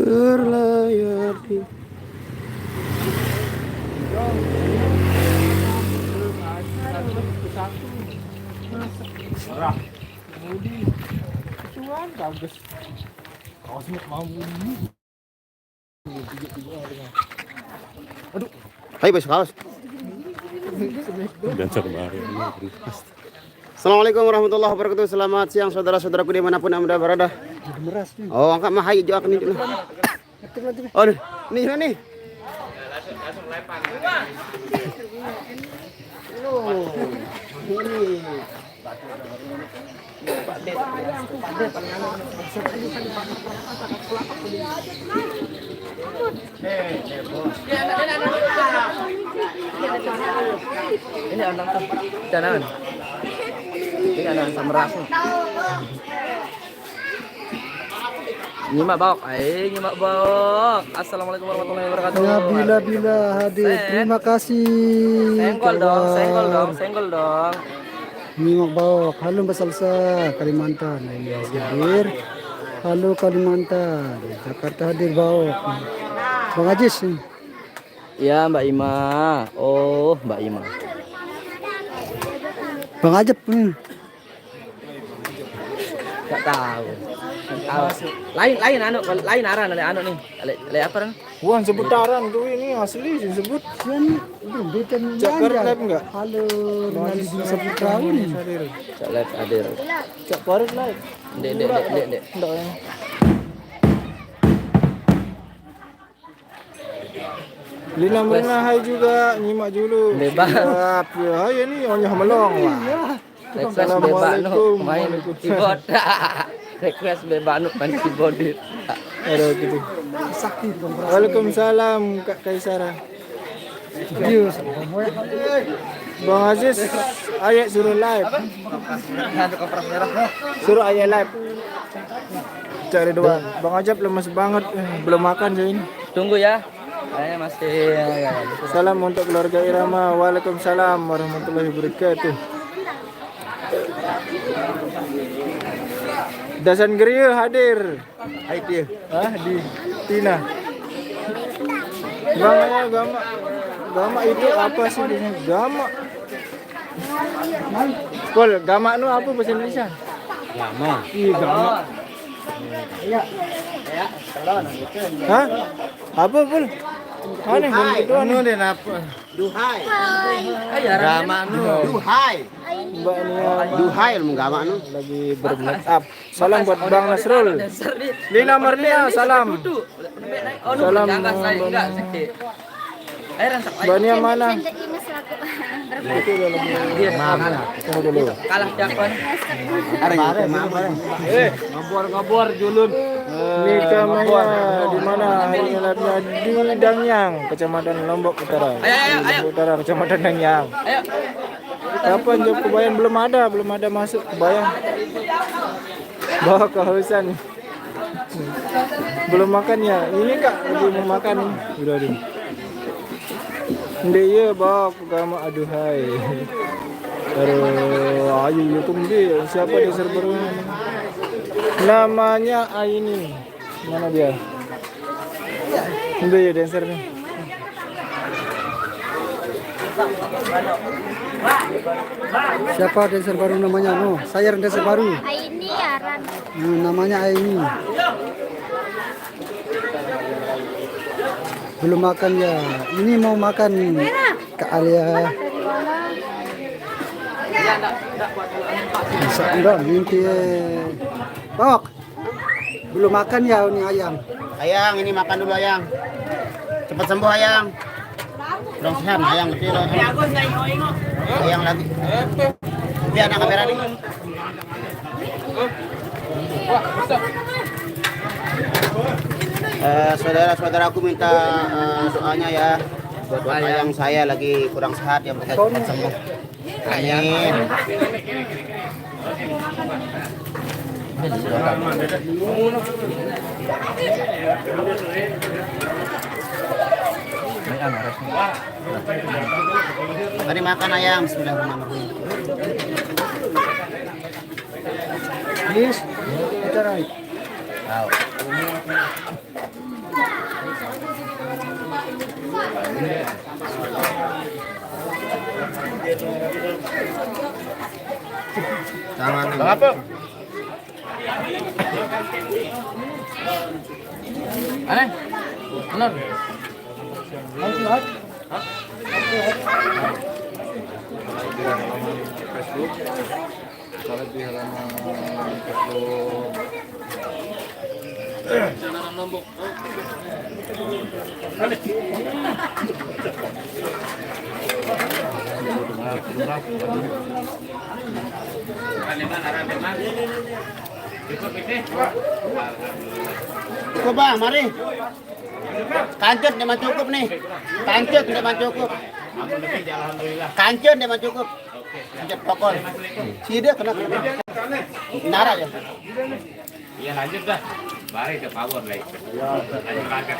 Berlayar di Merah. Mudi. Cuan bagus. Kosmik mau bunyi. Aduh. Hai bos kaos. Assalamualaikum warahmatullahi wabarakatuh. Selamat siang saudara-saudaraku dimanapun anda berada. Oh angkat mah hai jo akan ini. Oh nih nih. Ini anak jangan. Ini anak sameras. Nyimak bok, nyimak bok. Assalamualaikum warahmatullahi wabarakatuh. Ya bila hadir. Terima kasih. Senggol dong, senggol dong, senggol dong. Nyimak bawak. Halo Mbak Salsa, Kalimantan. Ini hadir. Halo Kalimantan. Jakarta hadir bawak. Bang Ajis. Ya Mbak Ima. Oh Mbak Ima. Bang Ajep. Gak tahu. Lain aran nih. Le apa nih? Bukan seputaran tuh ini asli disebut. Sian belum beten Cakar lab enggak? Halo Rinaldi Seputaran. Cak live hadir. Cak parit live. Dek. Enggak ya. Lina Merina hai juga nyimak dulu. Bebas. Siap ya. Hai ini onyah melong lah. Request bebas nu main keyboard. Request bebas nu main keyboard. Ada gitu. Sakti dong. Waalaikumsalam Kak Kaisara. Yes. Bang Aziz, ayat suruh live. Suruh ayat live. Cari doang. Bang Ajab lemas banget, belum makan saya ini. Tunggu ya. Kayaknya masih Salam untuk keluarga Irama. Waalaikumsalam warahmatullahi wabarakatuh. Dasan Geria hadir. Hai dia. Di Tina. Bang Gama. Gama itu apa sih biasanya? Gama. Pol, Gama nu apa bahasa Indonesia? Lama. Iya, Gama. ya. Hah? Apa, Pol? Aneh, bang itu aneh. den apa? Duhai. Ayo Gama nu. Duhai. Mbak Nia Duhai lu gama nu. lagi bermake up. Salam buat Bang Nasrul. Lina Marnia, salam. Salam, enggak sedih. Mbak Nia mana? Itu udah lagi. Dia Tunggu dulu. kalah jakon. Ngabur julun. Nika Maya di mana? Ini labnya di Dangyang, Kecamatan Lombok Utara. Lombok Utara, Kecamatan Dangyang. Ayo. Kapan job Kebayan belum ada masuk Kebayan. Bawa kehausan. Belum makan ya. Ini Kak lagi mau makan nih. Udah deh. Ndek ya bawa ke Gama aduhai. Ayo YouTube dia. Siapa di server ini? Namanya Aini. Mana dia? Ndek ya dancer nih. Siapa dancer baru namanya? No, saya dancer baru. Aini Aran. Namanya Aini. Belum makan ya. Ini mau makan ke area. Enggak, mimpi. Bok. Belum makan ya ini ayam. Ayang ini makan dulu ayang. Cepat sembuh ayang. Dong sehat ayang kecil. Ayang lagi. Lihat anak kamera nih. Saudara-saudaraku minta doanya ya buat ayang saya lagi kurang sehat ya, mereka cepat sembuh. Amin. Tadi makan ayam, bismillahirrahmanirrahim. Please, kita right. Tahu. Jangan apa? Aneh. Benar. Facebook, salah di halaman Facebook. Cukup bang, mari. Kancut dia mah cukup nih. Kancut dia mah cukup. Kancut dia mah cukup. Kancut pokok. Sida kena. Nara ya. Iya lanjut dah. Balik ke power lagi. Lanjut angkat.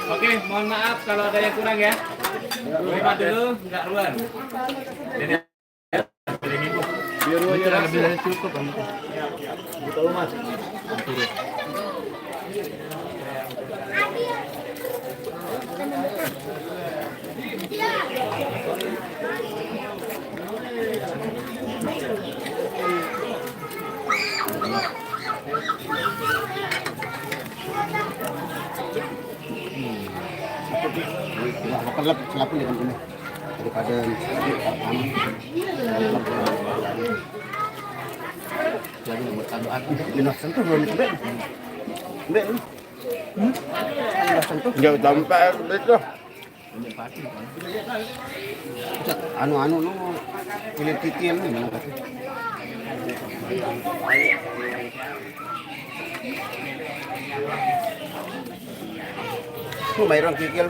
Oke, mohon maaf kalau ada yang kurang ya. Terima dulu, enggak ruan. Jadi Biar aja lebih dari cukup. buta umat. Kelap selapun dengan ini. Daripada Jadi bertaduan. Minus sentuh belum sampai. Mbak. Sentuh. Jauh sampai itu. Anu no pilih titil nih mana kata. Tuh bayar orang kikil.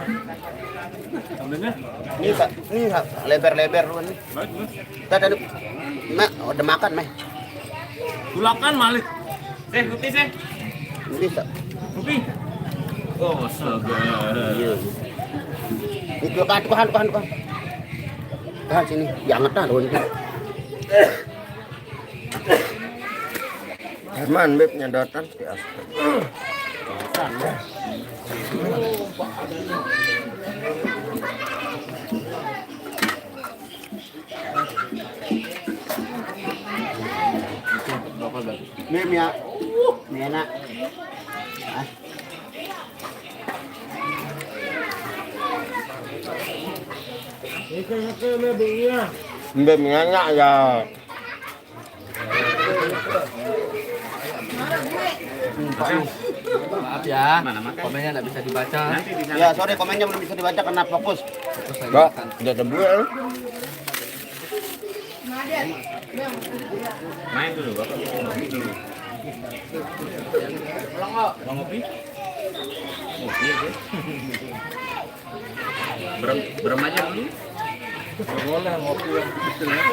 Ini Pak, lebar-lebar lu nih. Tadi mak udah makan mah. Tulakan Malik. Kopi sih. Bisa. Kopi. Oh, segar. Itu kan. Tahan sini, dianget dah daun itu. Herman beb nyedotan si Aska. Mem ya. Ini enak. Ah. Beb nyanyak ya. Maaf ya. Komennya enggak bisa dibaca. Ya, sorry komennya belum bisa dibaca karena fokus. Terus saya Mbak, makan. udah tebu ya. Main dulu, Bapak. Ngopi dulu. Mau ngopi? Ngopi aja. Berem aja dulu. Boleh ngopi yang kecil ya.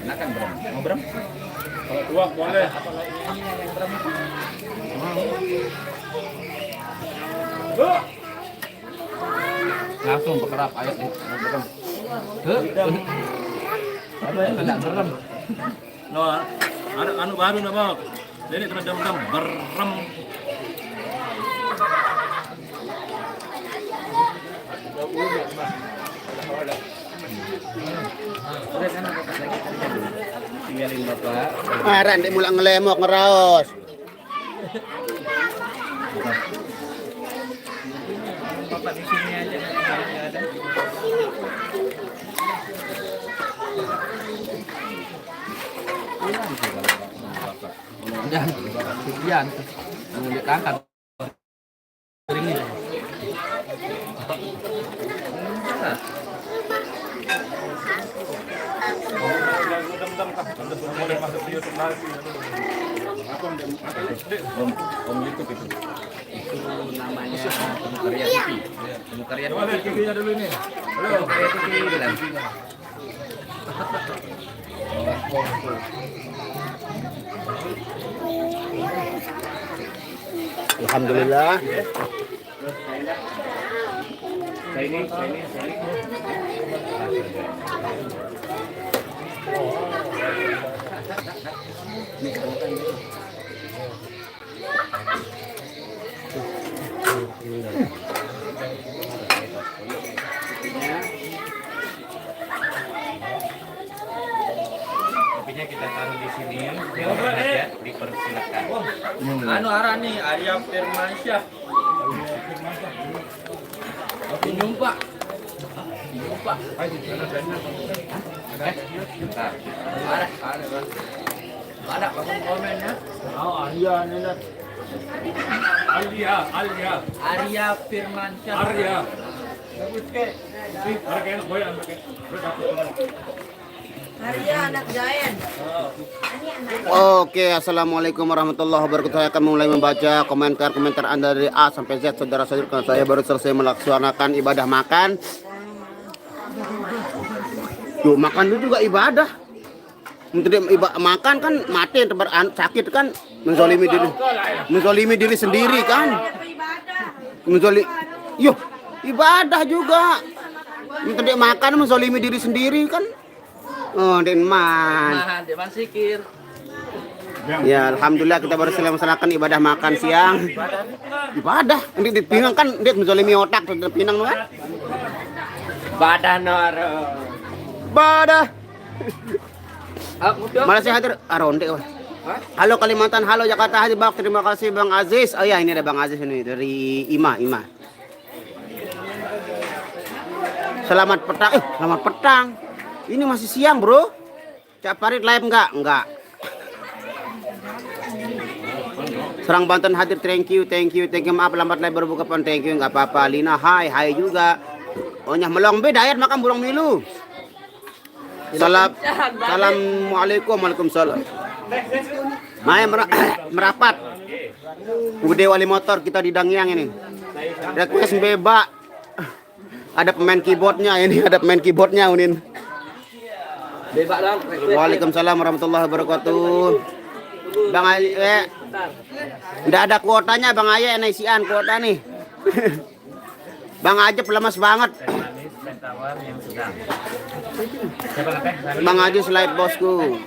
Enakan berem. Mau berem? Kalau tua boleh. Langsung berkerap air nih. Berem. Apa ya? Enggak berem. No, ada anu baru na Bang. Jadi kena dam-dam berem. Tinggalin Bapak. Aran dia mulai ngelemok ngeraos. Bapak di sini aja nanti ada. Jangan, sekian. Jangan diangkat. Keringin. Om YouTube itu. Itu namanya Karya TV. Karya TV. Dulu ini. Karya TV bilang. Alhamdulillah. Ini. Kopinya kita taruh di sini ya, dipersilakan. Anu arah nih, Arya Firmansyah. Jumpa. Bentar. Ada komen-komennya. Arya Firmansyah. Arya anak Giant. Oke, assalamualaikum warahmatullahi wabarakatuh. Saya akan mulai membaca komentar-komentar Anda dari A sampai Z, saudara-saudara. Saya baru selesai melaksanakan ibadah makan. Tuh, makan itu juga ibadah. Untuk makan kan mati, sakit kan, menzolimi diri sendiri kan. Ibadah juga. Untuk makan menzolimi diri sendiri kan. Oh, Nah, Dewan Sikir. Ya, alhamdulillah kita baru selesai melaksanakan ibadah makan siang. Ibadah, ini dipinang kan, dia menzolimi otak, pinang kan? Badan Noro. Ibadah. Aku dong. Malaysia hadir Aronde. Halo Kalimantan, halo Jakarta hadir Bang. Terima kasih Bang Aziz. Oh ya, ini ada Bang Aziz ini dari Ima. Selamat petang. Ini masih siang, Bro. Cak Farid live enggak? Enggak. Serang Banten hadir, thank you. Maaf lambat live berbuka pun, thank you. Enggak apa-apa. Lina, hai juga. Ohnya melong be dayat makan burung milu. Assalamualaikum, waalaikumsalam. Maya merapat. Udah wali motor kita di Dangyang ini. Request beba. Ada pemain keyboardnya ini, Unin. Bebak dong. Waalaikumsalam warahmatullahi wabarakatuh. Bang Aye, enggak ada kuotanya Bang Aye, isian kuota nih. Bang Ajep lemas banget. Bang Ajis live bosku.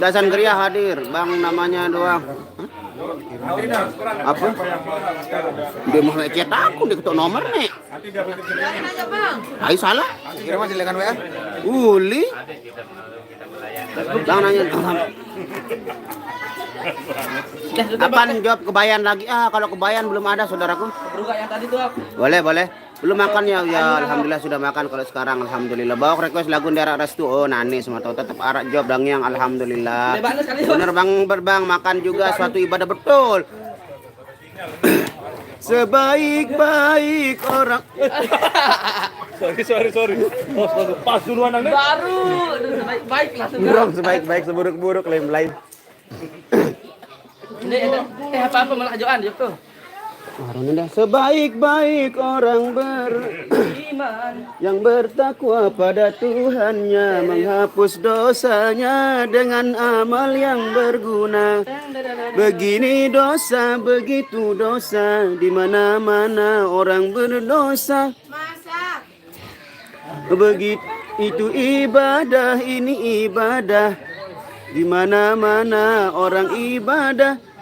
Dasan Geria hadir, Bang namanya doang. Apa? Dia mau ngechat aku, dia ketuk nomor nih. Ayo salah. Kira masih silakan WA. Uli. Bang nanya. Apaan jawab kebayan lagi? Kalau kebayan belum ada saudaraku. Beruka yang tadi tuh. Boleh. Belum makan ya, alhamdulillah sudah makan kalau sekarang alhamdulillah. Bawa request lagu daerah restu. Oh nani semua tahu tetap arak jawab dang yang alhamdulillah. Bener Bang makan juga suatu ibadah betul. Sebaik-baik orang. Sorry. Pas duluan Anda. Baru baik langsung. Sebaik-baik seburuk-buruk lain. Ini apa malah joan yuk tuh. Sebaik-baik orang beriman yang bertakwa pada Tuhannya, menghapus dosanya dengan amal yang berguna. Begini dosa, begitu dosa, di mana-mana orang berdosa. Begitu itu ibadah, ini ibadah, di mana-mana orang ibadah.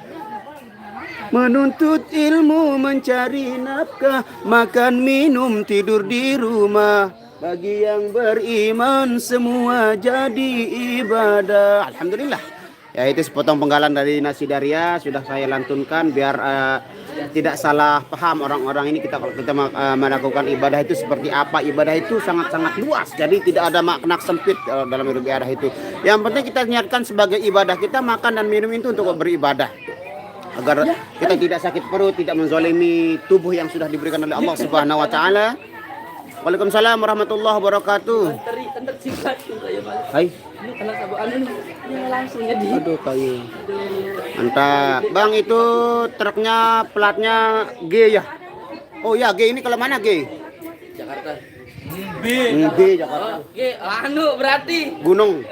Menuntut ilmu, mencari nafkah, makan, minum, tidur di rumah. Bagi yang beriman semua jadi ibadah. Alhamdulillah. Ya itu sepotong penggalan dari Nasi Daria sudah saya lantunkan biar tidak salah paham orang-orang ini kita melakukan ibadah itu seperti apa. Ibadah itu sangat-sangat luas. Jadi tidak ada makna sempit dalam ibadah itu. Yang penting kita niatkan sebagai ibadah kita makan dan minum itu untuk beribadah. Agar kita tidak sakit perut, tidak menzalimi tubuh yang sudah diberikan oleh Allah Subhanahu wa taala. Waalaikumsalam warahmatullahi wabarakatuh. Hai. Ini kena sabuan ini langsung jadi. Aduh kayu. Mantap. Bang itu truknya platnya G ya? Oh ya G ini kalau mana G? Jakarta. B Jakarta. Oke, anu berarti Gunung.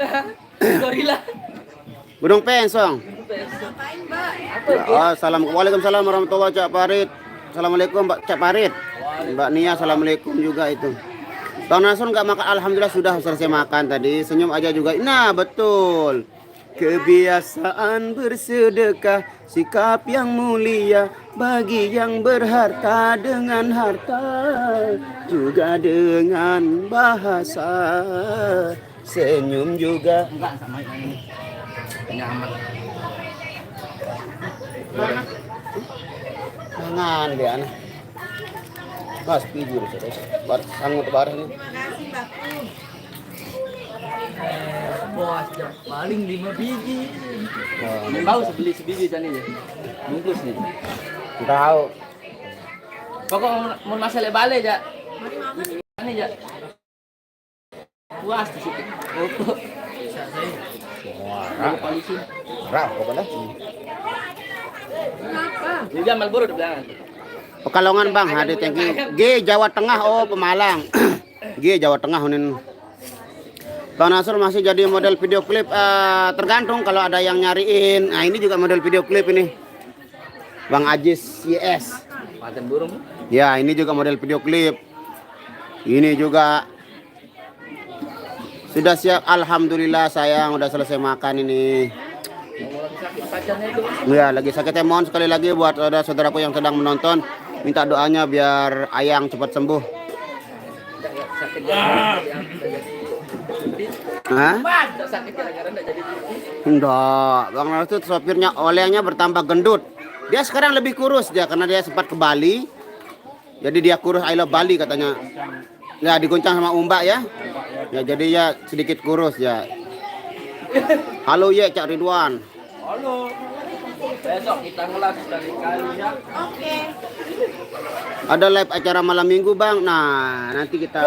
gorila. Gunung Pensong. Waalaikumsalam warahmatullahi wabarakatuh. Cak Farid. assalamualaikum Mbak Cak Parit. Mbak Nia, assalamualaikum juga itu. Bang Nasrul nggak makan, alhamdulillah sudah selesai makan tadi. Senyum aja juga. Nah betul. Kebiasaan bersedekah, sikap yang mulia bagi yang berharta dengan harta, juga dengan bahasa. Senyum juga. Jangan dia anak. Mas pijur sudah. Sanggup barang ini. Terima kasih Mbakku. Bos, paling 5 biji. Mau beli sebiji tadi ya. Bungkus nih. Tahu. Pokok mau masalah balik aja. Ini aja. Puas di situ. Oh. Bisa saya. Wah, polisi. Rah, pokoknya. Juga Malboro di belakang. Pekalongan Bang, ada thank you. G Jawa Tengah, oh Pemalang. G Jawa Tengah unin. Bang Nasrul masih jadi model video klip, tergantung kalau ada yang nyariin. Nah ini juga model video klip ini. Bang Ajis YS. Paten burung. Ya ini juga model video klip. Ini juga sudah siap. Alhamdulillah sayang udah selesai makan ini. Ya lagi sakit, mohon sekali lagi buat saudaraku yang sedang menonton, minta doanya biar Ayang cepat sembuh. Hah? Enggak, Bang Nasrul sopirnya olehnya bertambah gendut. Dia sekarang lebih kurus dia karena dia sempat ke Bali. Jadi dia kurus, I love Bali katanya. Ya digoncang sama Umba ya. Ya jadi ya sedikit kurus ya. Halo ya Cak Ridwan. Halo. Besok kita ngelas dari kali ya. Oke. Ada live acara malam minggu Bang. Nah nanti kita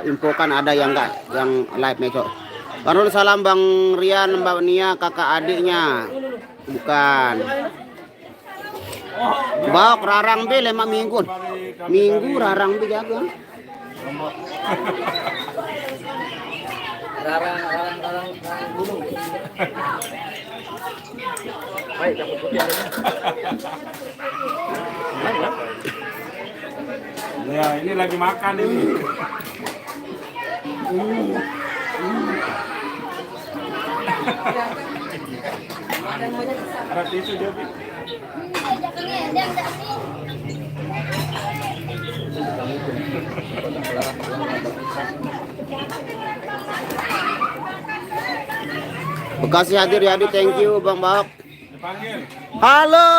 infokan ada yang enggak yang live besok. Bang salam Bang Rian, Mbak Nia, kakak adiknya. Bukan. Bawa rarang be 5 minggu. Minggu rarang be jaga. Rarang gunung. Baik, dapat putih ada. Ya, ini lagi makan ini. Ada tisu Jopi. Bekasi hadir ya, thank you Bang Bak. Dipanggil. Halo.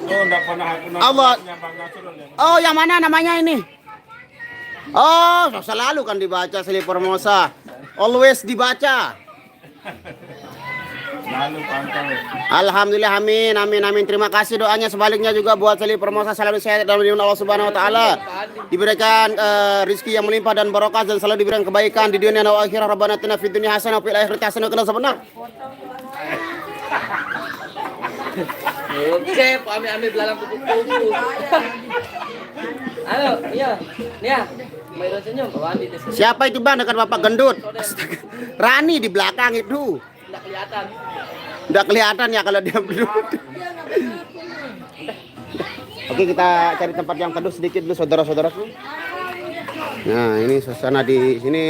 Oh, enggak pernah aku Allah. Bang Nasrul ya. Oh, yang mana namanya ini? Oh, selalu kan dibaca Seli Formosa. Always dibaca. Lalu pantau. Alhamdulillah, amin, amin, amin. Terima kasih doanya. Sebaliknya juga buat Seli Formosa, selalu sehat dalam lindungan Allah Subhanahu Wa Taala. Diberikan rezeki yang melimpah dan barokah dan selalu diberikan kebaikan di dunia dan akhirat. Rabbana atina fid dunya hasanah wa fil akhirati hasanah wa qina adzabannar. Oke, ambil belalang kupu-kupu. Halo, iya. Nia, Mbak senyum, Wandi di sini. Siapa itu Bang dekat Bapak gendut? Astaga. Rani di belakang itu. Enggak kelihatan. Udah kelihatan ya kalau dia berdua. Oke, kita cari tempat yang teduh sedikit dulu saudara-saudaraku. Nah, ini suasana di sini.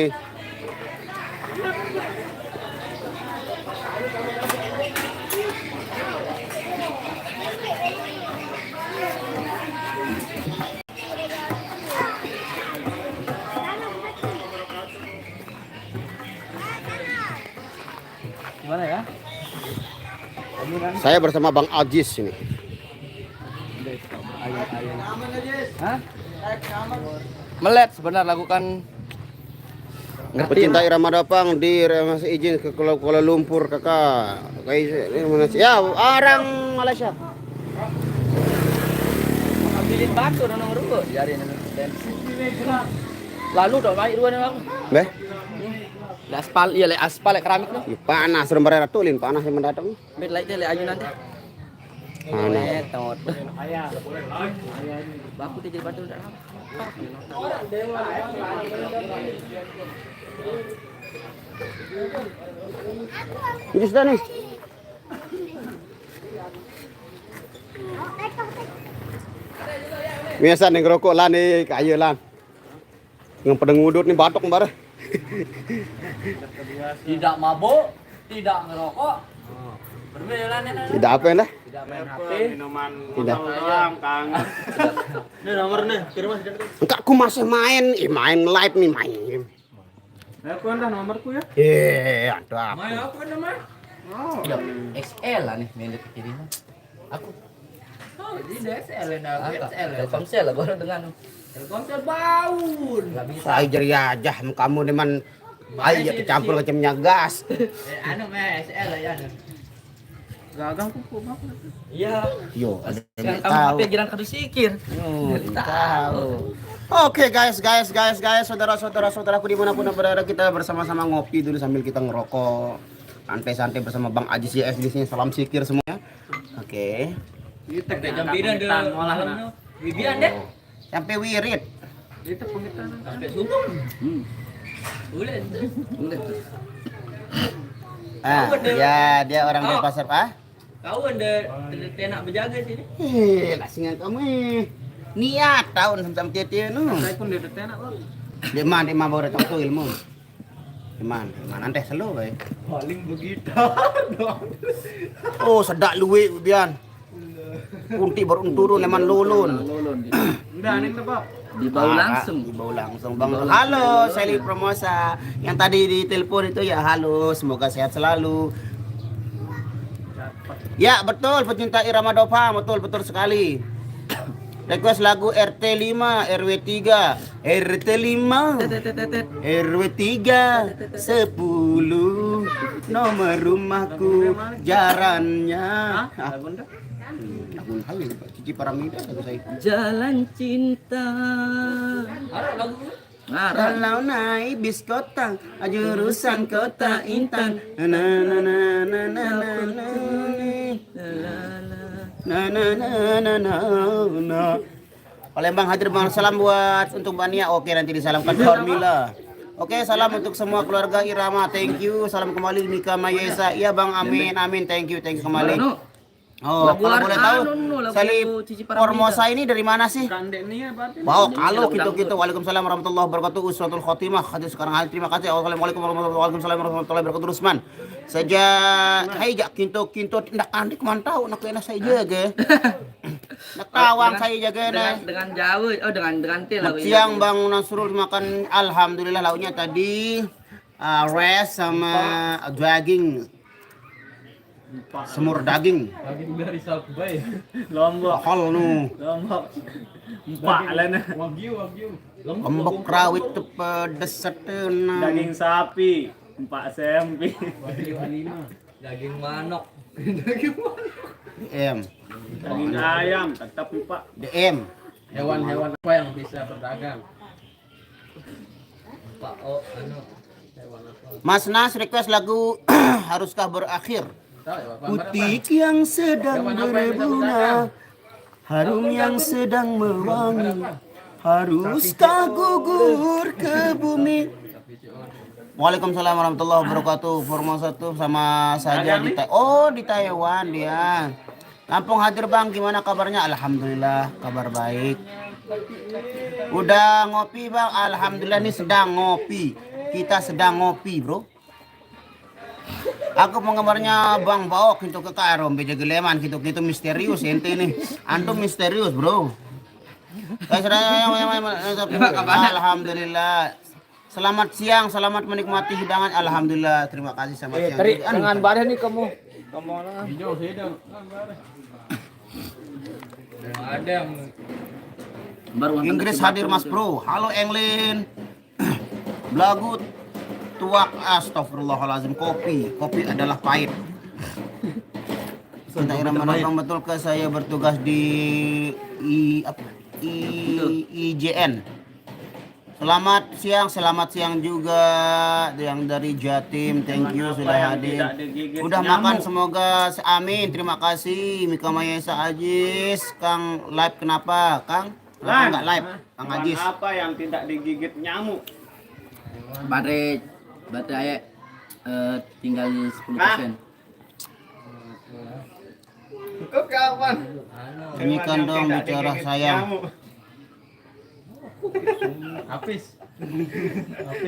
Gimana ya? Saya bersama Bang Ajis ini. Hah? Melet sebenarnya lakukan Pecinta Irama Dapang di masih izin ke Kuala Lumpur kakak. Kayak mana sih? Ya, orang Malaysia. ambilin batu dan nomor urut jari lalu dong baik dua aku. Beh, Aspal iya le aspal le keramik no. panas rembar ratulin panas yang mendatang. Bet light le aju nanti. Panas. Tot. Baku dia jadi batu dah. Ini sudah nih. Biasa nih ngerokok lah nih, kaya lah. Yang pada ngudut nih batok kembar. Tidak mabuk, tidak ngerokok. Berbeda nih. Tidak apa ya dah? Tidak main HP. Minuman Tidak. doang, Kang. Ini nomornya, kirim Mas. Enggak, aku masih main, main live nih main. Aku dah nomorku ya. Aduh apa? Main apa namanya? XL lah nih milik kiriman. Aku. Oh, jadi DSL ya, XL. Telkomsel lah gua dengan Telkomsel baun. Enggak bisa. Saya jadi aja kamu nih man. Ayo kecampur kecemnya gas. Anu mah SL lah ya. Gagang kuku apa? Iya. Yo, ada Yang yang kamu tahu. HP giran kadu sikir. Tahu. Oke guys, saudara-saudaraku dimanapun berada, kita bersama-sama ngopi dulu sambil kita ngerokok. Santai-santai bersama Bang Ajis YS di sini. Salam sikir semuanya. Oke. Kita jam bidan deh. Bibian deh. Sampai wirid. Itu pengitan. Sampai subuh. Boleh. Ah, ya dia orang dari pasar ah. Kau ada tenak berjaga sini. Lasingan kamu. Niat tahun sampai tiap nu. Saya pun dia tenak kok. Di mana baru tahu tuh ilmu. Di mana nanti selalu baik. Paling begitu. Oh, sedak luwe bian. Kunti baru turun leman lulun. Udah nih tebak. Dibau langsung. Dibau langsung Bang. Halo, Sally Promosa. Yang tadi di telepon itu ya halo, semoga sehat selalu. Ya, betul pecinta irama Dova, betul sekali. Request lagu RT5, RW3, RT5, RW3, 10, nomor rumahku, jarannya. Lagu hai Cici Paramida lagu saya. Jalan cinta. Kalau naik bis kota, jurusan kota Intan. Palembang hadir bang, salam buat untuk Bania. Oke, nanti disalamkan ke Hormila. Oke, salam untuk semua keluarga Irama. Thank you. Salam kembali Mika Mayesa. Iya bang, amin. Thank you kembali. Oh, kalau boleh tahu, Sally Formosa ini dari mana sih? Wow, kalau gitu. Waalaikumsalam warahmatullahi wabarakatuh. Usratul khotimah. Hadir sekarang hari. Terima kasih. Assalamualaikum warahmatullahi wabarakatuh. Rusman. Saja, hai jak kinto tindak andik mantau nak kena saya jaga. Nak tawang saya jaga Dengan Jawa, dengan T lah. Siang Bang Nasrul makan alhamdulillah lauknya tadi rice sama daging. Semur daging. Daging dari Sabay. Lombok. Hal nu. Lombok. Empat lah nah. Wagyu. Lombok rawit tu pedes setena. Daging sapi. 4 SMP. Daging manok. DM. Daging ayam tetap 4. DM. Hewan-hewan apa yang bisa berdagang? Pak hewan apa? Mas Nas request lagu Haruskah Berakhir. Putik yang sedang berbunga, harum yang sedang mewangi, haruskah gugur ke bumi? Waalaikumsalam warahmatullahi wabarakatuh. Formosa tuh sama saja di Taiwan dia. Lampung hadir bang, gimana kabarnya? Alhamdulillah kabar baik. Udah ngopi bang? Alhamdulillah nih sedang ngopi. Kita sedang ngopi bro. Aku penggemarnya Bang Baok itu ke Karom beja geleman gitu misterius ente nih. Antum misterius, Bro. Alhamdulillah. Selamat siang, selamat menikmati hidangan. Alhamdulillah, terima kasih sama siang. Dengan badan nih kamu. Kamu lah. Hijau sedang. Ada Baru Inggris hadir Mas Bro. Halo Englin. Blagut. Tuak, astagfirullahaladzim. Kopi adalah pahit. Cinta irama Bang, betul ke saya bertugas di IJN. Selamat siang juga yang dari Jatim. Thank you sudah hadir. Udah makan semoga amin. Terima kasih Mika Mayesa Ajis. Kang live kenapa? Kang? Kenapa enggak live? Kang Ajis. Apa yang tidak digigit nyamuk? Baterai tinggal 10%. Kau kapan? Nyanyikan dong bicara sayang. Habis.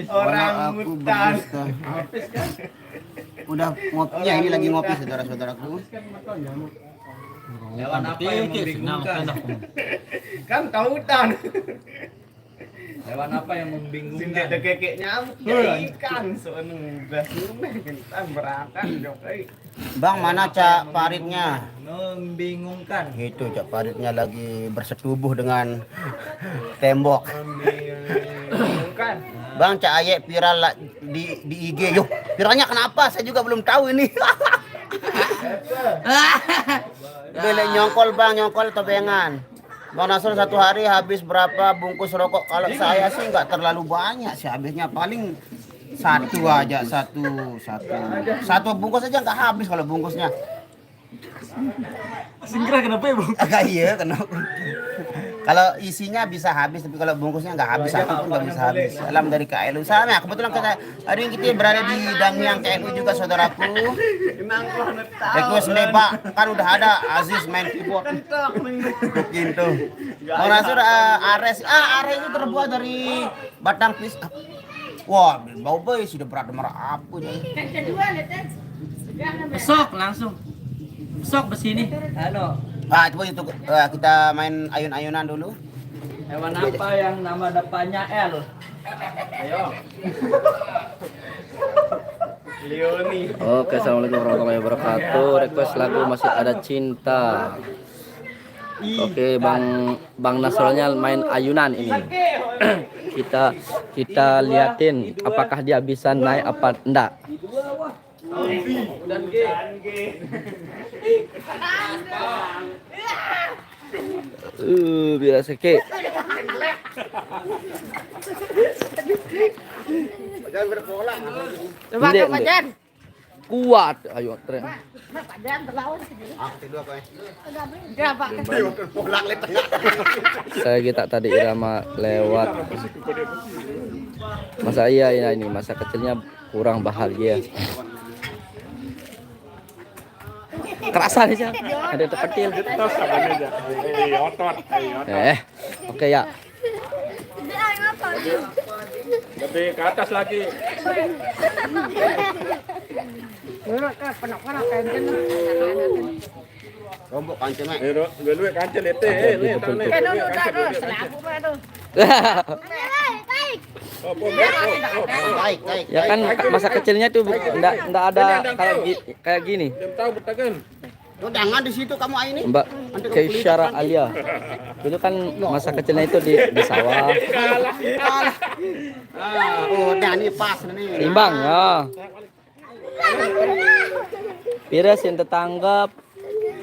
Orang hutan. Udah ngopinya ini lagi ngopi saudara-saudaraku. Hewan apa yang membingungkan? Kan tahu hutan. Hewan apa yang membingungkan? Ada kekek nyamuk ya ikan soalnya kan berakan dong. Bang, mana Cak Paritnya? Membingungkan. Itu Cak Paritnya lagi bersetubuh dengan tembok. Membingungkan. Bang, Cak Ayek viral di IG. Yo, viralnya kenapa? Saya juga belum tahu ini. Belek nyongkol Bang, nyongkol tobengan. Bang Nasrul satu hari habis berapa bungkus rokok? Kalau saya sih nggak terlalu banyak sih, habisnya paling satu aja, satu bungkus aja nggak habis kalau bungkusnya. Singkra kenapa ya, Bang? Agak iya kenapa? Kalau isinya bisa habis, tapi kalau bungkusnya nggak habis, satu pun nggak bisa habis. Salam dari KLU. Sama, kebetulan hari ini kita berada di Dangyang KLU juga saudaraku. Request Leba kan udah ada Aziz main keyboard. Mungkin tuh. Mau Nasur Ares itu terbuat dari batang pis. Wah, bau boy sudah berat merah apa nih. Besok langsung. Besok besini. Halo. Coba itu kita main ayun-ayunan dulu. Hewan apa yang nama depannya L? Ayo. Leoni. Oke, assalamualaikum warahmatullahi wabarakatuh. Request lagu Masih Ada Cinta. Oke, Bang Nasrulnya main ayunan ini. kita liatin apakah dia bisa naik apa enggak. Biasa ke. Jangan berpola. Coba Kak Pajan. Kuat, ayo tren. Pajan terlawan. Aku tidur apa ya? Berapa? Pola le tengah. Saya kita tadi irama lewat. Masa iya ini masa kecilnya kurang bahagia. Kerasa nih, ada yang terpetil. Oke ya. Lebih ke atas lagi. Rombok kancing mek. Gue kancil itu. Baik. Ya kan masa kecilnya tuh enggak ada kayak gini. Tahu betakan. Oh, jangan di situ kamu ini. Mbak Keisyara Alia. Dulu kan masa kecilnya itu di sawah. Oh, ini pas nih. Timbang ya. Pires yang tetanggap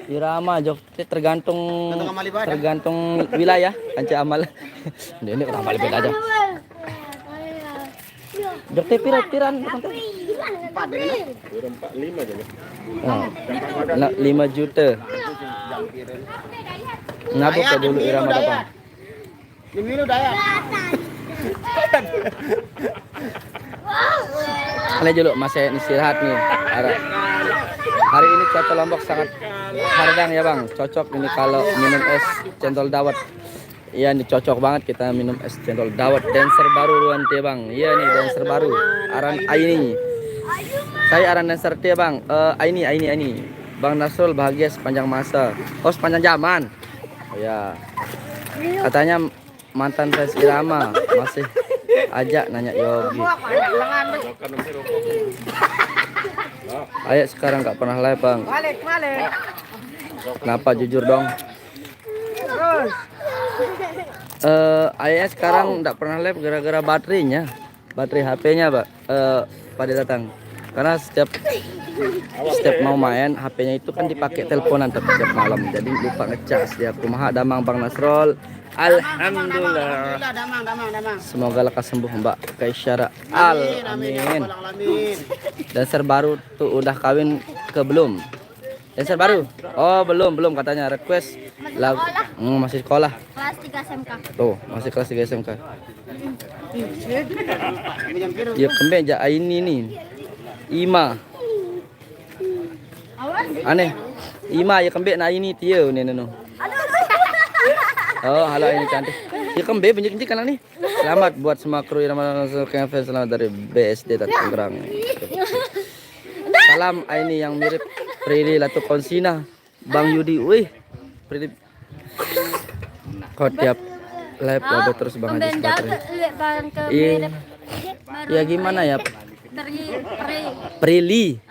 Irama jok tergantung wilayah kanca amal. Ini kenapa lebih aja. Jok teh piran. 5 juta. Ngabuk ke dulu Irama datang. Dimilu daya. Ini dulu masih istirahat nih. Hari ini cuaca Lombok sangat hardang ya Bang. Cocok ini kalau minum es cendol dawet. Iya nih cocok banget kita minum es cendol dawet. Dancer baru ruan teh Bang. Iya nih dancer baru. Aran ini. Saya aran dancer teh Bang. Ini. Bang Nasrul bahagia sepanjang masa. Oh sepanjang zaman. Oh ya. Katanya mantan Res Irama masih ajak nanya Yogi. Ayah sekarang nggak pernah live Bang. Balik. Kenapa jujur dong? Terus. Ayah sekarang nggak pernah live gara-gara baterainya, baterai HP-nya Pak. Pada datang. Karena setiap mau main HP-nya itu kan dipakai teleponan setiap malam, jadi lupa ngecas dia. Kumaha damang Bang Nasrul. Alhamdulillah. Damang. Semoga lekas sembuh Mbak Keisyara. Amin. Dancer baru tuh udah kawin ke belum? Dancer baru? Oh belum katanya request lagu. Masih sekolah. Kelas 3 SMK. Tuh masih kelas 3 SMK. Ya kemeja ini nih. Ima. Aneh. Ima ya kembek na ini tia ni. Oh halo ini cantik. Ya kan B benjik kan nih. Selamat buat semua kru yang fans selamat dari BSD Tangerang. Salam ini yang mirip Prilly Latukonsina, Bang Yudi. Wih, Prilly. Kau tiap live ada terus Bang Haji Baterai. Iya. Ya gimana ya? Prilly.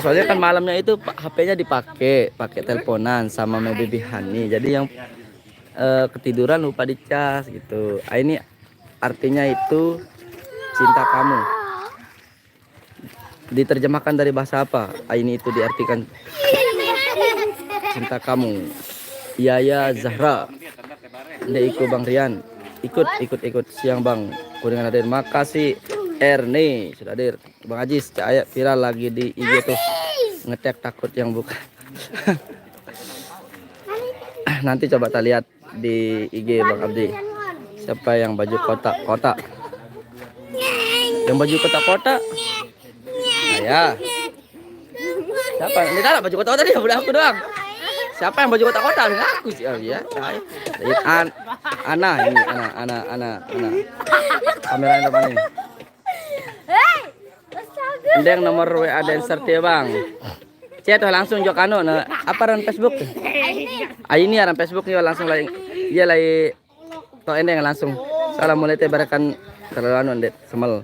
Soalnya kan malamnya itu HP-nya pakai teleponan sama My Baby Honey. Jadi yang ketiduran lupa dicas gitu. Ini artinya itu cinta kamu. Diterjemahkan dari bahasa apa? Ini itu diartikan cinta kamu. Yaya Zahra. Ndek Bang Rian. Ikut siang Bang. Kuningan hadir. Makasih Ernie sudah hadir. Bang Ajis Cahaya viral lagi di IG tuh. Ngetek takut yang bukan. Nanti coba kita lihat di IG Bang Abdi. Siapa yang baju kotak-kotak? Yang baju kotak-kotak? Saya. Siapa? Ini tak baju kotak-kotak dia udah aku doang. Siapa yang baju kotak-kotak? Aku sih. Oh iya, saya. Ana ini Ana. Kamera yang depan ini. Ndeng nomor WA dancer dia Bang. Chat langsung jok anu nah, apa ran Facebook? Ini ran Facebook nih langsung lagi. Iya lagi to endeng langsung. Salam mulai barakan kalau anu Ndek semel.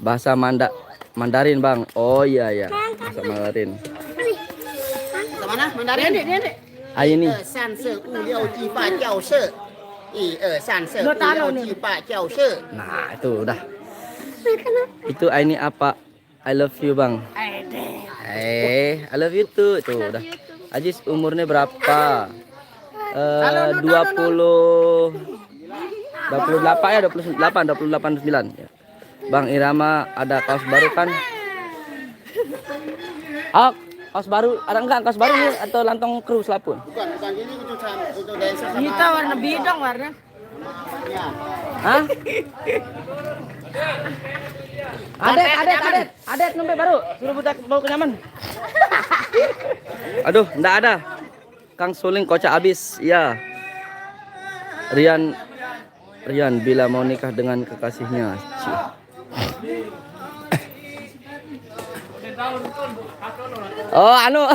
Bahasa Mandarin Bang. Oh iya. Bahasa Mandarin. Mana? Mandarin. Ini. 三色物料计划校色，1、2、3色物料计划校色。 Nah, itu udah. Itu ini apa? I love you Bang. I love you too. Itu udah. Ajis umurnya berapa? 28 ya, 28 9 ya. Bang Irama ada kaos baru kan? Oh, kaos baru ada enggak kaos baru nih atau lantong kru selapun? Bukan ini untuk dancer sama. Kita warna bidang warna. Hah? Adet nomor baru suruh budak bawa ke nyaman. Aduh, enggak ada. Kang Suling kocak abis. Ya. Rian bila mau nikah dengan kekasihnya. Oh, anu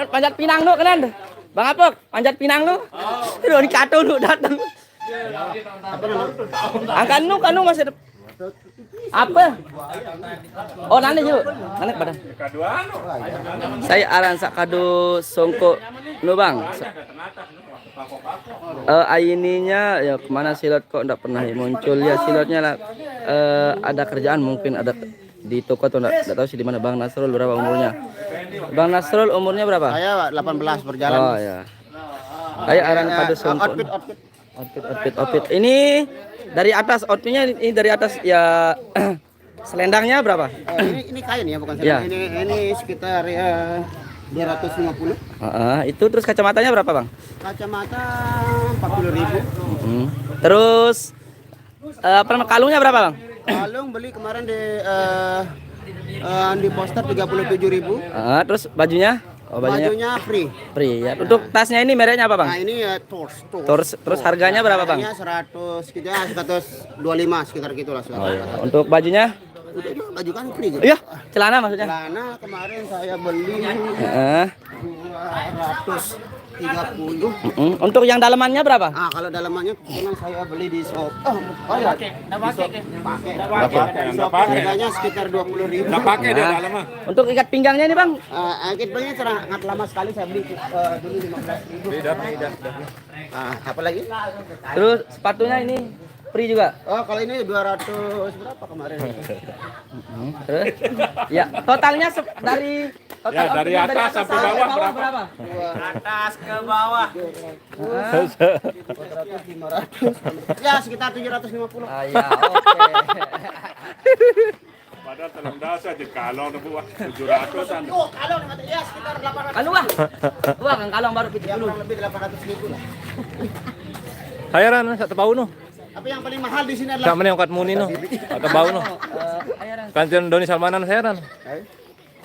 panjat pinang nu kanan. Bang Apok, panjat pinang nu. Aduh, ini kato nu datang. Angkan nu kanu masih apa? Oh, nanti yuk. Nanti badan. Saya aran sakado songko nu Bang. Aininya ya kemana silot kok enggak pernah muncul ya silotnya lah. Ada kerjaan mungkin ada di toko atau enggak tahu sih di mana. Bang Nasrul berapa umurnya? Bang Nasrul umurnya berapa? Saya 18 berjalan. Oh ya. Saya aran kado songko. Outfit. Ini dari atas outfitnya ini dari atas ya. Selendangnya berapa? Ini kain ya bukan selendang. Ya. Ini sekitar ya 250. Itu terus kacamatanya berapa Bang? Kacamata 40.000. Terus apa namanya kalungnya berapa Bang? Kalung beli kemarin di poster 37.000. Terus bajunya? Oh, bajunya free ya. Untuk tasnya ini mereknya apa Bang? Nah ini ya Terus harganya berapa Bang? Harganya 125 sekitar gitulah. Oh, iya. Untuk bajunya? Udah baju kan free gitu. Iya, celana maksudnya? Celana kemarin saya beli 230. Untuk yang dalamannya berapa? Kalau dalamannya kebetulan saya beli di shop. Pakai. Harganya sekitar 20.000. Enggak pakai dia dalamnya. Untuk ikat pinggangnya nih Bang? Ikat pinggangnya sangat lama sekali saya beli dulu 15.000. Beda. Apa lagi? Terus sepatunya ini free juga? Oh, kalau ini 200 berapa kemarin? Terus? Ya, totalnya dari dari atas sampai bawah berapa? Atas ke bawah. 400, 500. Ya, sekitar 750. Ya, oke. Padahal telang dasar di kalong na buah 700-an. Oh, kalong ya sekitar 800. Anu Bang? Wah, Kang kalong baru Ya, kurang lebih 800.000 lah. Hayaran sa tabaw no. Tapi yang paling mahal di sini adalah Sama na yung katmuni no. Tabaw no. Kantin Doni Salmanan hayaran.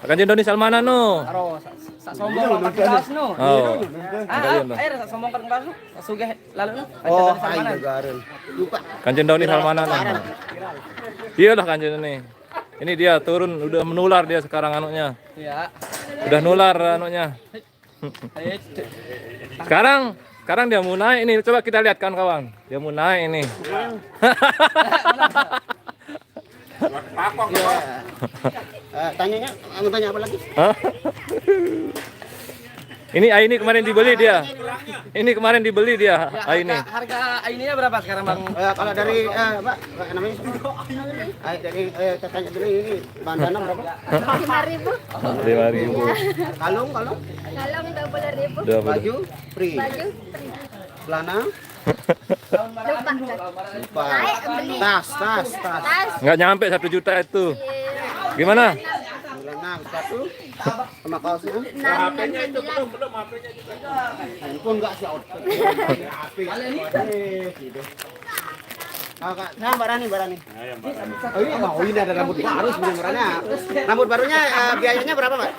Kantin Doni Salmanan no. Aro sak sombong pakai kelas no. Oh. Air sak sombong pakai kelas no. Sugih lalu no. Oh, ayo garing. Lupa. Kanjeng Doni Salmanan. Iya lah Kanjeng ini. Ini dia turun udah menular dia sekarang anunya. Ya. Udah nular anunya. Sekarang dia mau naik ini. Coba kita lihat kawan-kawan. Dia mau naik ini. Tanyanya, mau tanya apa lagi? Hah? Ini kemarin dibeli dia. Ini kemarin dibeli dia. Ini. Harga ininya berapa sekarang Bang? Kalau dari Pak, namanya dari tanya dulu ini bahan tanam berapa? 5.000. 5.000. Kalung, Kalung 20.000. baju, free. Baju Celana, lupa. tas. Tas. Nggak nyampe 1 juta itu. Gimana? Celana satu, sama kaosnya. 6.9. Handphone nggak sih? HP. Kak, nah Mbak Rani. Oh iya, mau ini ada rambut baru sebenarnya. Rambut barunya biayanya berapa, Mbak?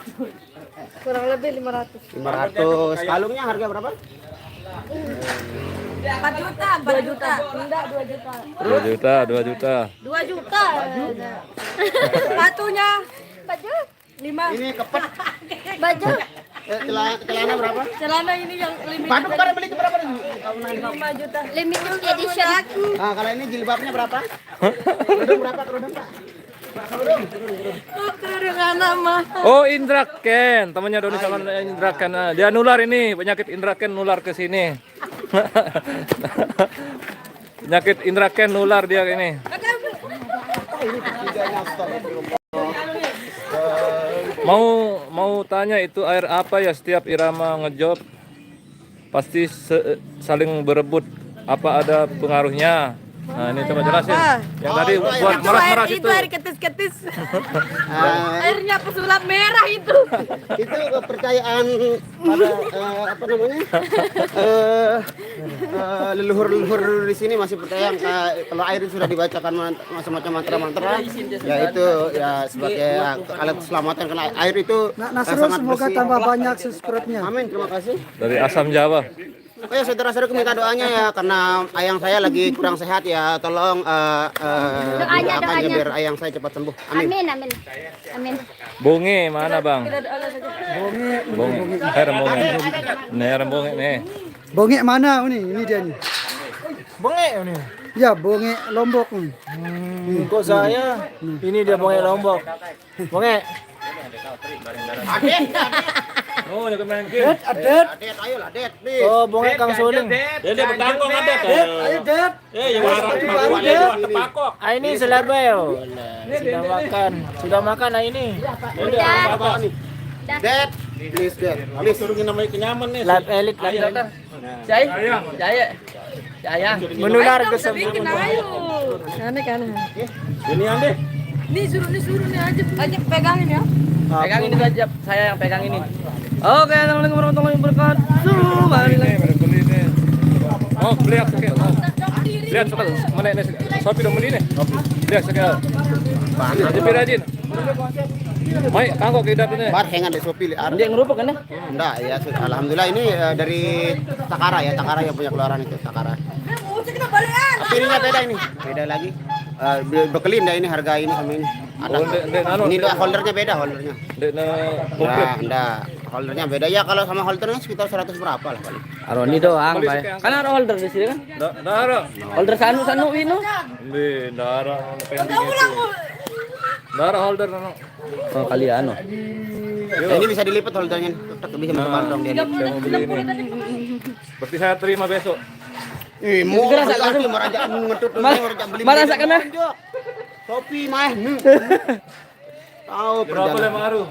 Kurang lebih 500. 500. Kalungnya harga berapa? 4 juta. Enggak, 2 juta. 2 juta. 2 juta. Sepatunya. Baju 5. Ini kepet. Baju. Celana berapa? Celana ini yang limited. Padu kemarin beli itu berapa? 5 juta. Limited edition. Nah, kalau ini jilbabnya berapa? Kerudung berapa kerudung, Pak? Kerudung anak mah. Oh, Indra Ken, temannya Doni sama Indra Ken. Nah, dia nular ini, penyakit Indra Ken nular ke sini. Penyakit Indra Ken nular dia ini. Mau tanya itu air apa ya setiap Irama ngejob pasti saling berebut, apa ada pengaruhnya? Nah ini coba jelasin. Yang tadi buat meras-meras itu. Itu air ketis-ketis. Airnya pesulap merah itu. Itu kepercayaan pada apa namanya? Leluhur-leluhur di sini masih percaya kalau air itu sudah dibacakan macam-macam mantra-mantra, ya itu ya sebagai alat keselamatan karena air itu Nasrul sangat semoga bersih. tambah banyak subscribe-nya. Amin, terima kasih. Dari Asam Jawa. Oh ya saudara-saudaraku minta doanya ya karena ayang saya lagi kurang sehat ya, tolong doakan aja biar ayang saya cepat sembuh. Amin. Amin. Bonge mana bang? Bonge. Herem bonge. Nih herem bonge nih. Bonge mana ini? Ini dia nih. Bonge ini. Ya, bonge Lombok nih. Kok saya? Ini dia bonge Lombok. Bonge. Oh, udah main game. Adet. Adet, ayolah, Det. Please. Oh, bonge Kang Suling. Dia bertanggung ada tuh. Ayo, Det. Yang warna tepakok. Ini selebel. Sudah makan ini. Det, please, Det. Please turunin namanya kenyaman nih. Lab elit lagi dokter. Jaya. Menular ke semua. Aneh kan. Ini Ande. Nih suruh nih aja pegangin ya. Pegang ini aja, saya yang pegang ini. Oke, assalamualaikum warahmatullahi wabarakatuh. Mari lagi. Oh, lihat sekali. Lihat sekali. Mana ini? Sopi dong beli nih. Lihat sekali. Jadi pirajin. Mai, kangkok hidupnya. Bar hengan di Shopee. Dia ngerupuk kan ya? Enggak, ya sudah. Alhamdulillah ini dari Takara ya, Takara yang punya keluaran itu, Takara. Tapi ininya beda ini. Beda lagi. Bekelin dah ini harga ini sama ini. Ada. Ini holdernya beda holdernya. Ya, enggak. Holdernya beda ya, kalau sama holdernya sekitar 100 berapa lah paling. Aroni doang, Pak. Kan ada holder di sini kan? Dara. Holder sanu Wino. Di Dara pending itu. Dara holder no. Oh, kalian. Ya, ini bisa dilipat holdernya. Tetap bisa masuk kantong dia. Saya mau beli ini. Berarti saya terima besok. Mau langsung meraja ngetut meraja beli. Mana rasakan ya? Shopee mah. Tahu Berapa boleh perjalanan. maru?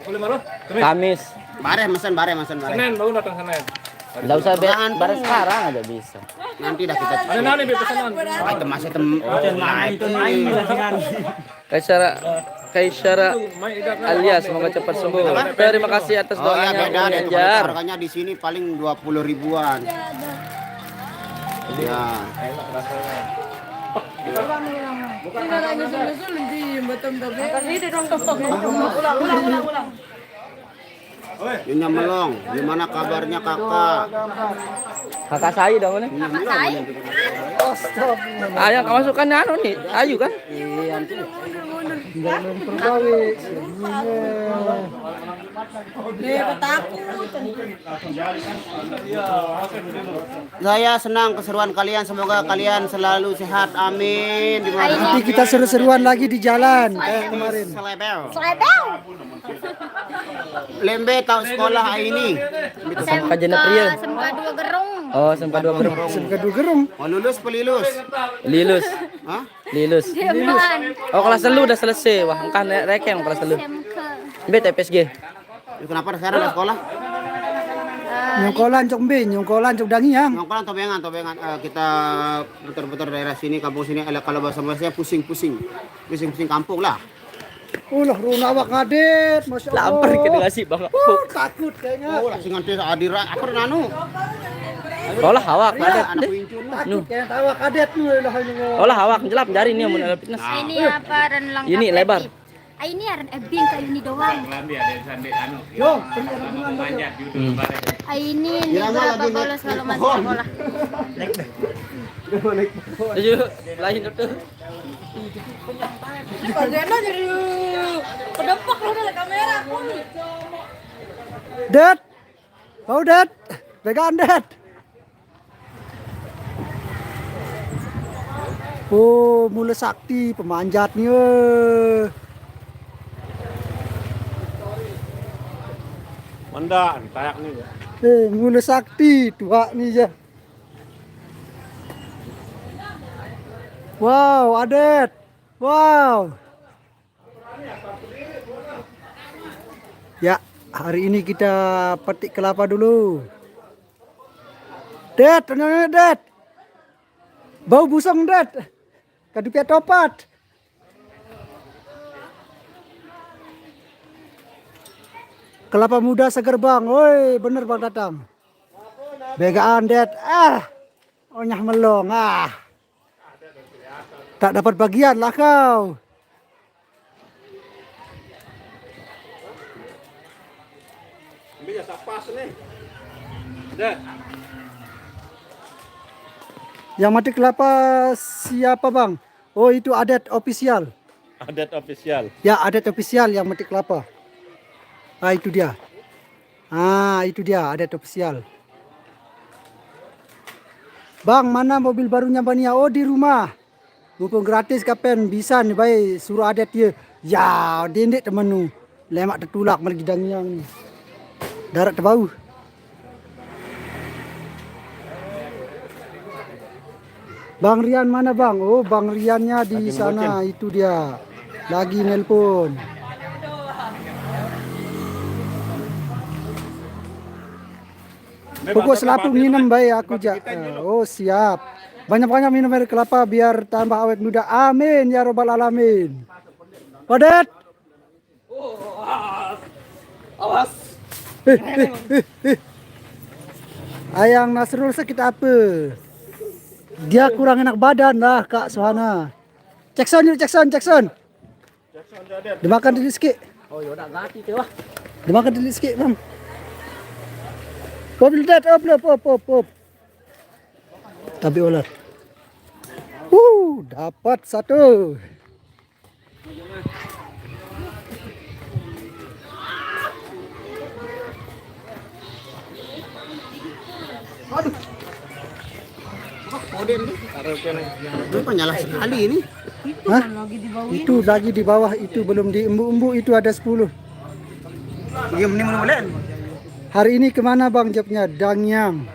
Boleh maru? Kamis. Bare mesen bare. Senin baru datang Senin. Enggak usah bare sekarang aja bisa. Nanti dah kita. Ada nani pesanan. Itu masih itu Kaisara alias semoga cepat sembuh. Terima kasih atas Oh ya doanya. beda deh, itu Anjar. harganya di sini paling 20 ribuan. Ya. Nyonya Melong, gimana kabarnya kakak? Kakak saya dong ini. Nyonya Melong. Yang kemasukan anu nih, Ayu kan? Enggak mempergawe. Saya senang keseruan kalian, semoga kalian selalu sehat, amin. Nanti kita seru-seruan lagi di jalan kayak kemarin. Selebel. Selebel. Lembe tahu sekolah ini. SMK Jena Pria. SMK 2 Gerung. Oh, SMK 2 Gerung. Gaduh gerung. Mau lulus pelilus? Lilus. Hah? Lilus. Diaman. Oh, kelas lu udah selesai. Wah, engkau reken kelas lu. SMK. Bet PSG. Kenapa sekarang ada sekolah? Nyongkolan cok mbe, nyongkolan cok dangiang. Ngongkolan tobengan. Kita putar-putar daerah sini, kampung sini. Kalau bahasa Malaysia pusing-pusing kampung lah. Ulah runa awak ngadet, masya Allah. Lampar kita ngasih bang. Takut kayaknya. Oh, lah sing nganti adira apa nanu? Olah hawak kadet. Anak pincun lah. Takut kayaknya awak kadet nu lah ini. Olah hawak jelap jari nih mun ada fitness. Ini apa dan lengkap. Ini lebar. Ini ada ebing kayak ini doang. Lambi ada sandi anu. Yo, Manjat judul bareng. Ini Irama berapa lagi naik bolos kalau masuk pohon. sekolah. Ayo, lain itu. Bagaimana jadi kedempak lu dari kamera pun. Det. Mau det. Pegang det. Oh, mula sakti pemanjatnya. Manda, kayak nih. Mula sakti tua nih ya. Wow, adet. Wow. Ya, hari ini kita petik kelapa dulu. Det, ternyata det. Bau busung det. Kadupia topat. Kelapa muda seger bang. Woi, bener bang datang. Begaan det. Onyah melong. Tak dapat bagian lah kau. Yang mati kelapa siapa bang? Oh itu adat ofisial. Adat ofisial. Ya adat ofisial yang mati kelapa. Itu dia. Itu dia adat ofisial. Bang mana mobil barunya Bania? Oh di rumah. Mumpung gratis kapan bisa nih baik suruh adat dia. Ya dendek teman nu. Lemak tertulak malah gidangnya ni. Darat terbau. Bang Rian mana bang? Oh Bang Riannya di sana itu dia. Lagi nelpon. Pokok selapu minum baik aku jak. Oh siap. Banyak-banyak minum air kelapa biar tambah awet muda. Amin ya robbal alamin. Padat. Awas. Ayang Nasrul sakit apa? Dia kurang enak badan lah Kak Sohana. Jackson yuk Jackson. Dimakan dulu sikit. Oh yaudah ganti teh wah. Dimakan dulu sikit bang. Pop lihat pop. Tapi ular. Dapat satu. Aduh. Kenapa nyala sekali ini? Hah? Itu lagi di bawah itu belum diembu-embu itu ada 10. Mulai. Hari ini kemana bang jawabnya? Dangyang.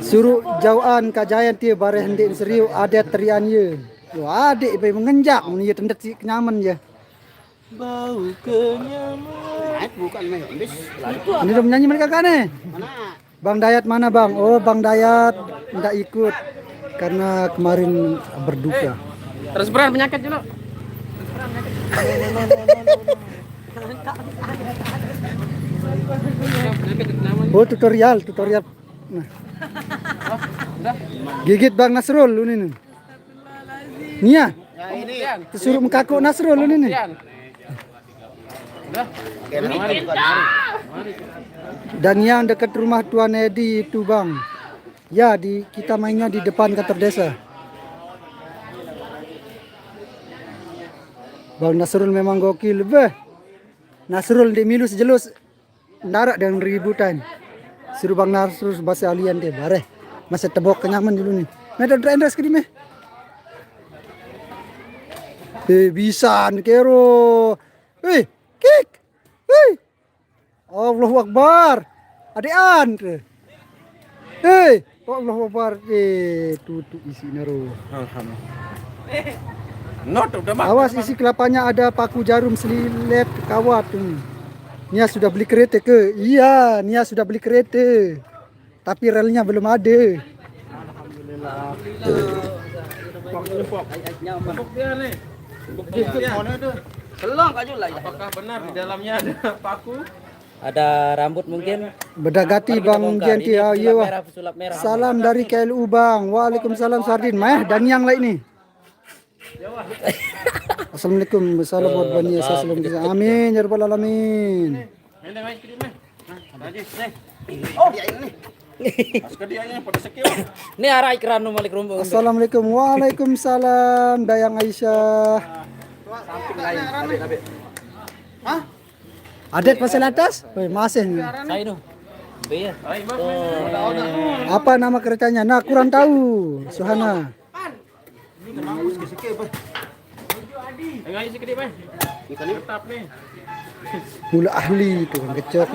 Suruh jauhan kajayan dia bare hendik serius ada terian ye. Wah adik bayi mengenjak mun ye tendet si kenyaman ya. Bau kenyaman. Bukan meh. Ini udah menyanyi mereka kan nih? Mana? Bang Dayat mana bang? Oh Bang Dayat tidak ikut karena kemarin berduka. Terus beran penyakit dulu. Oh tutorial. Nah. Gigit Bang Nasrul lu nih. Nia. Disuruh mengkakuk Nasrul lu nih. Dan yang dekat rumah Tuan Edi itu bang. Ya, kita mainnya di depan kantor desa. Bang Nasrul memang gokil. Beh, Nasrul di milu sejelus narak dengan ributan. Suruh Bang Nasrul bahasa alian deh, bareh. Masa tebok kenyaman dulu nih. Ada drendas ke meh. Bisa kero. Kick. Allahu Akbar. Adean. Allahu Akbar. Tutup isi naro. Awas isi kelapanya ada paku jarum selilet kawat tuh. Nia sudah beli kereta ke? Iya, Nia sudah beli kereta. Tapi relnya belum ada. Alhamdulillah. Apakah benar di dalamnya ada paku? Ada rambut mungkin. Bedagati Bang Genti. Iya wah. Salam dari KLU Bang. Waalaikumsalam Sardin. Mah dan yang lain nih. Assalamualaikum. Salam buat Bani Yasa. Amin ya rabbal alamin. Ini arah ikran malik rumbung. Assalamualaikum. Waalaikumsalam Dayang Aisyah. Adet masih atas? Masih. Saya itu. Iya. Apa nama keretanya? Nah, kurang tahu. Suhana. Mula ahli itu kan kecok.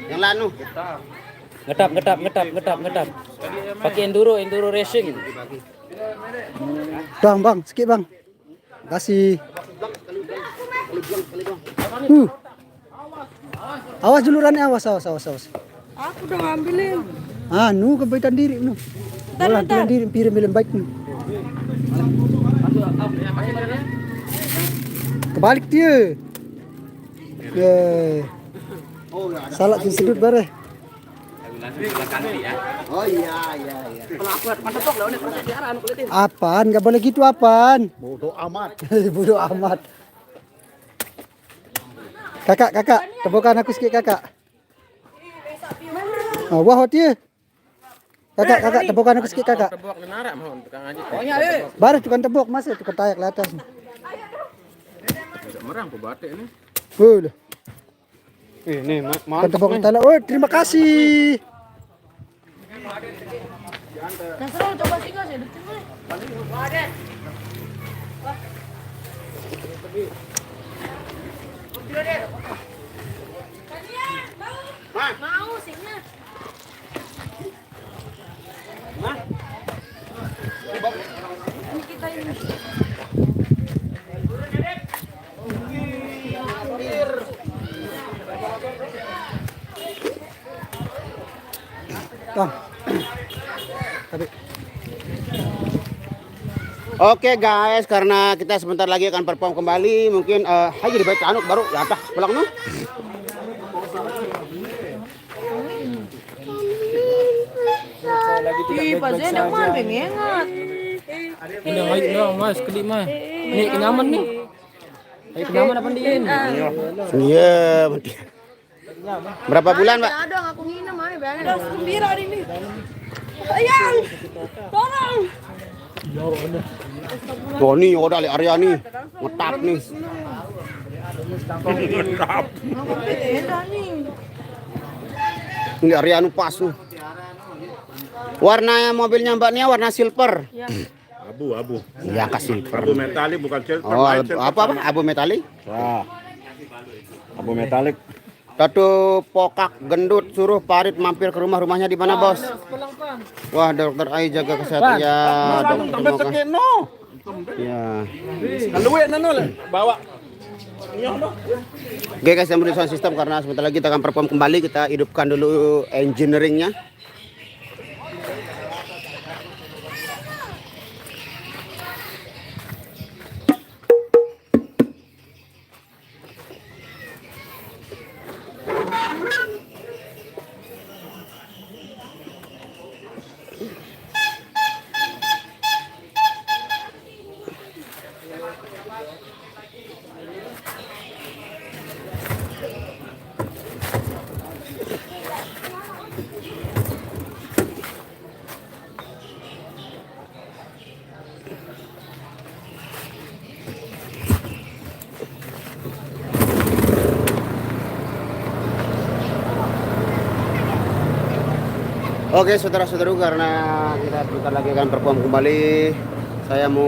Yang lanu. Ngetap. Pakai enduro racing. Bang, sikit bang. Kasih. Awas julurannya, awas. Aku udah ngambilin. Kebaikan diri nu. Bentar. Diri piring baik nu. Kebalik dia. Salah sedut bare. Oh iya. Apaan? Gak boleh gitu apaan? Bodoh amat. Bodoh amat. Kakak, tepukan aku sikit kakak. Wah dia. Kakak, tepukan aku sikit kakak. Baru tukang tebok masa tukang tayak ke atas. Merang ke batik ini. Boleh. Ini Tukang tebok tala. Oh, terima kasih. Nasrul coba singgah sih. Mau singgah. Ini kita ini. Bang. Oke guys, karena kita sebentar lagi akan perform kembali, mungkin aja dibaca anu baru ya tah pulang nu. Pas dia mana pengengat. Ini ayo mas, kedip mas. Ini kenyaman nih. Ayo kenyaman apa din? Iya, berapa bulan, Pak? Ada aku nginep mana bayangin. Udah gembira ini. Sayang. Tolong. Tony udah li area nih. Ngetap nih. Ini area anu pas tuh. Warna mobilnya Mbak Nia warna silver. Ya. Abu. Iya, kasih silver. Abu metalik bukan silver. Oh, apa? Abu metalik? Wah. Abu metalik. Satu pokak gendut suruh Parit mampir ke rumahnya di mana, Bos? Wah, dokter Ai jaga kesehatan ya. Dokter ya. Bawa. Oke guys, yang sound system karena sebentar lagi kita akan perform kembali, kita hidupkan dulu engineeringnya. Oke, saudara-saudaraku, karena kita bentar lagi akan perform kembali, saya mau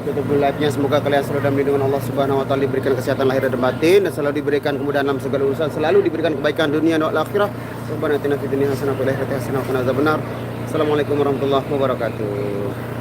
tutup dulu live-nya. Semoga kalian selalu dalam lindungan Allah Subhanahu wa taala, diberikan kesehatan lahir dan batin, dan selalu diberikan kemudahan dalam segala urusan, selalu diberikan kebaikan dunia dan akhirah. Rabbana atina fid dunya hasanah wa fil akhirati hasanah wa qina adzabannar. Assalamualaikum warahmatullahi wabarakatuh.